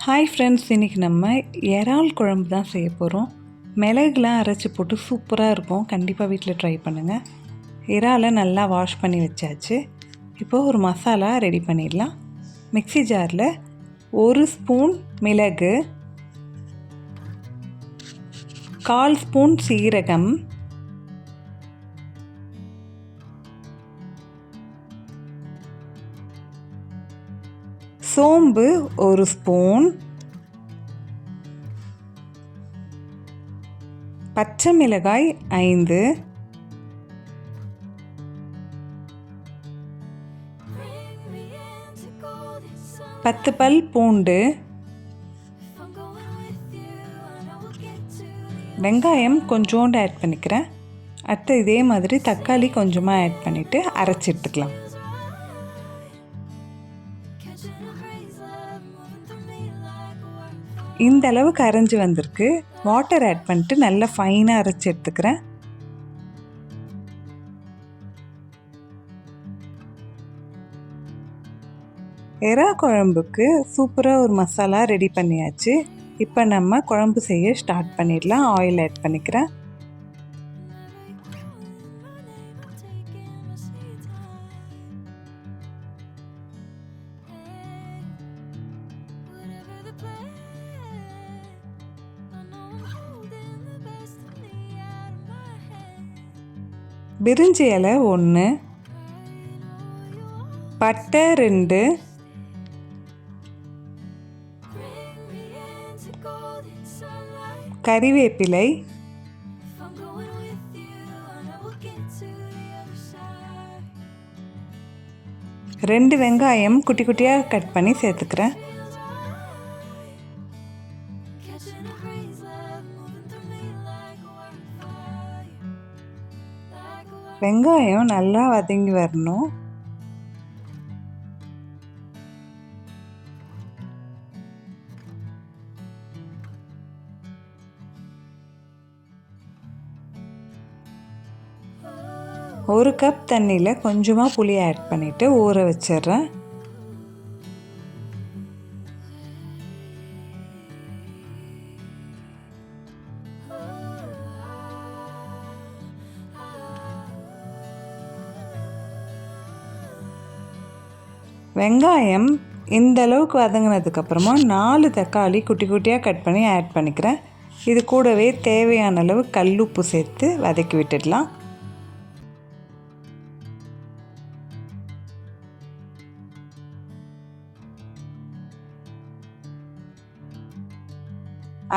Hi friends, இன்றைக்கி நம்ம இறால் குழம்பு தான் செய்ய போகிறோம். மிளகுலாம் அரைச்சி போட்டு சூப்பராக இருக்கும். கண்டிப்பாக வீட்டில் ட்ரை பண்ணுங்கள். இறாலை நல்லா வாஷ் பண்ணி வச்சாச்சு. இப்போது ஒரு மசாலா ரெடி பண்ணிடலாம். மிக்ஸி ஜாரில் 1 ஸ்பூன் மிளகு, 1/4 ஸ்பூன் சீரகம், சோம்பு 1 ஸ்பூன், பச்சை மிளகாய் 5, பத்து பல் பூண்டு, வெங்காயம் கொஞ்சோண்டு ஆட் பண்ணிக்கிறேன். அடுத்து இதே மாதிரி தக்காளி கொஞ்சமாக ஆட் பண்ணிவிட்டு அரைச்சி எடுத்துக்கலாம். இந்த அளவுக்கு அரைஞ்சி வந்திருக்கு. வாட்டர் ஆட் பண்ணிட்டு நல்லா ஃபைனாக அரைச்சி எடுத்துக்கிறேன். எறா குழம்புக்கு சூப்பராக ஒரு மசாலா ரெடி பண்ணியாச்சு. இப்போ நம்ம குழம்பு செய்ய ஸ்டார்ட் பண்ணிடலாம். ஆயில் ஆட் பண்ணிக்கிறேன். பிரிஞ்சி இலை 1, பட்டை 2, கறிவேப்பிலை, 2 வெங்காயம் குட்டி குட்டியாக கட் பண்ணி சேர்த்துக்கிறேன். வெங்காயம் நல்லா வதங்கி வரணும். ஒரு கப் தண்ணியில் கொஞ்சமாக புளி ஆட் பண்ணிவிட்டு ஊற வச்சிடுறேன். வெங்காயம் இந்த அளவுக்கு வதங்கினதுக்கப்புறமா 4 தக்காளி குட்டி குட்டியாக கட் பண்ணி ஆட் பண்ணிக்கிறேன். இது கூடவே தேவையான அளவு கல்லுப்பு சேர்த்து வதக்கி விட்டுடலாம்.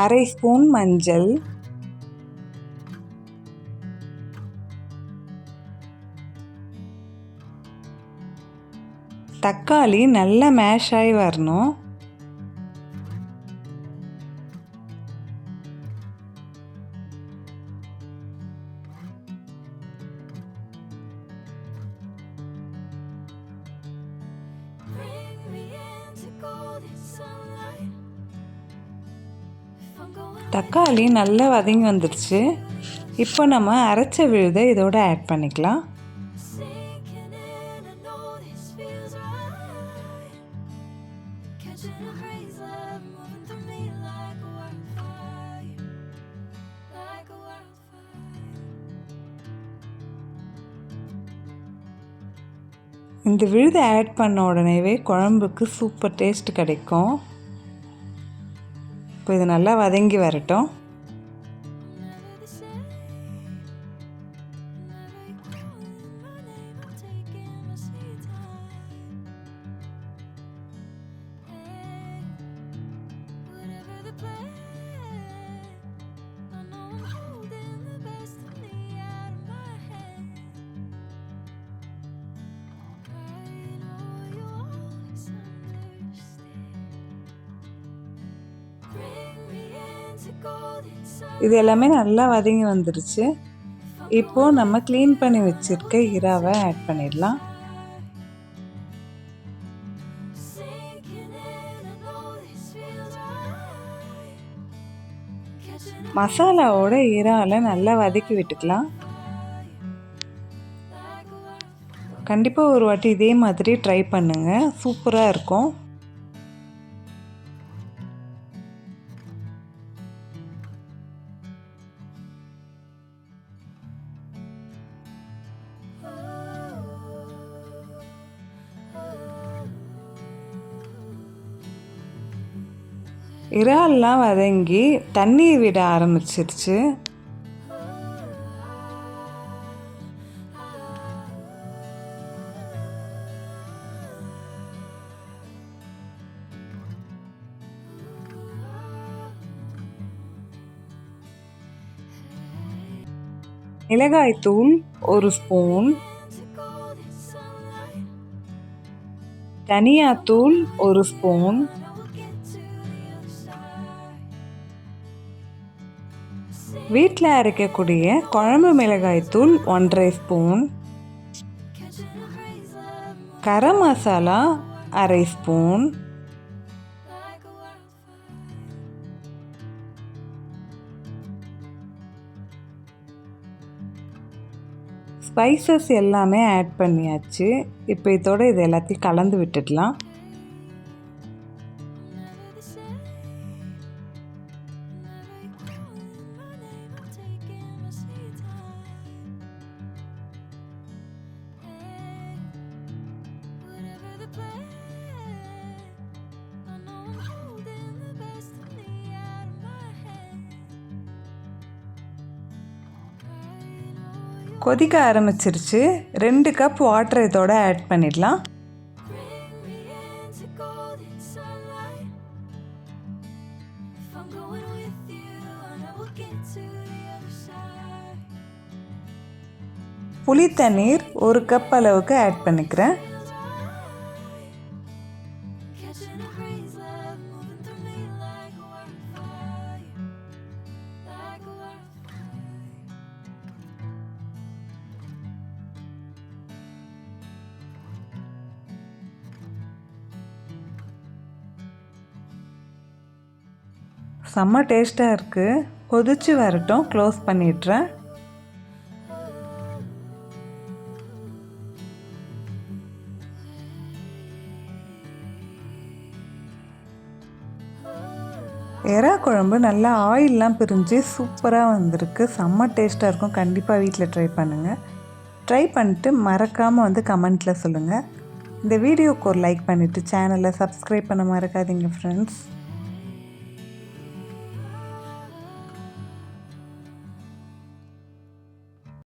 அரை ஸ்பூன் மஞ்சள், தக்காளி நல்லா மேஷ் ஆகி வரணும். தக்காளி நல்லா வதங்கி வந்துடுச்சு. இப்போ நம்ம அரைச்ச விழுதை இதோட ஆட் பண்ணிக்கலாம். இந்த விழுதை ஆட் பண்ண உடனேவே குழம்புக்கு சூப்பர் டேஸ்ட் கிடைக்கும். இப்போ இது நல்லா வதங்கி வரட்டும். இது எல்லாமே நல்லா வதங்கி வந்துடுச்சு. இப்போது நம்ம க்ளீன் பண்ணி வச்சுருக்க இறாவை ஆட் பண்ணிடலாம். மசாலாவோட இறாலை நல்லா வதக்கி விட்டுக்கலாம். கண்டிப்பாக ஒரு வாட்டி இதே மாதிரி ட்ரை பண்ணுங்கள், சூப்பராக இருக்கும். இறால்லாம் வதங்கி தண்ணீர் விட ஆரம்பிச்சிருச்சு. மிளகாய்த்தூள் 1 ஸ்பூன், தனியாத்தூள் 1 ஸ்பூன், வீட்டில் அரைக்கக்கூடிய குழம்பு மிளகாய்த்தூள் 1½ spoon, garam masala 1/2 spoon, spices எல்லாமே ஆட் பண்ணியாச்சு. இப்போ இதோட இது எல்லாத்தையும் கலந்து விட்டுடலாம். கொதிக்க ஆரம்பிச்சிருச்சு. 2 கப் வாட்டர் இதோட ஆட் பண்ணிடலாம். புளி தண்ணீர் 1 கப் அளவுக்கு ஆட் பண்ணிக்கிறேன். செம்ம டேஸ்ட்டாக இருக்குது. கொதிச்சு வரட்டும், க்ளோஸ் பண்ணிடுறேன். எறா குழம்பு நல்லா ஆயிலெலாம் பிரிஞ்சு சூப்பராக வந்திருக்கு. செம்ம டேஸ்ட்டாக இருக்கும். கண்டிப்பாக வீட்டில் ட்ரை பண்ணுங்கள். ட்ரை பண்ணிட்டு மறக்காமல் கமெண்ட்டில் சொல்லுங்கள். இந்த வீடியோக்கு ஒரு லைக் பண்ணிவிட்டு சேனலை சப்ஸ்கிரைப் பண்ண மறக்காதீங்க ஃப்ரெண்ட்ஸ்.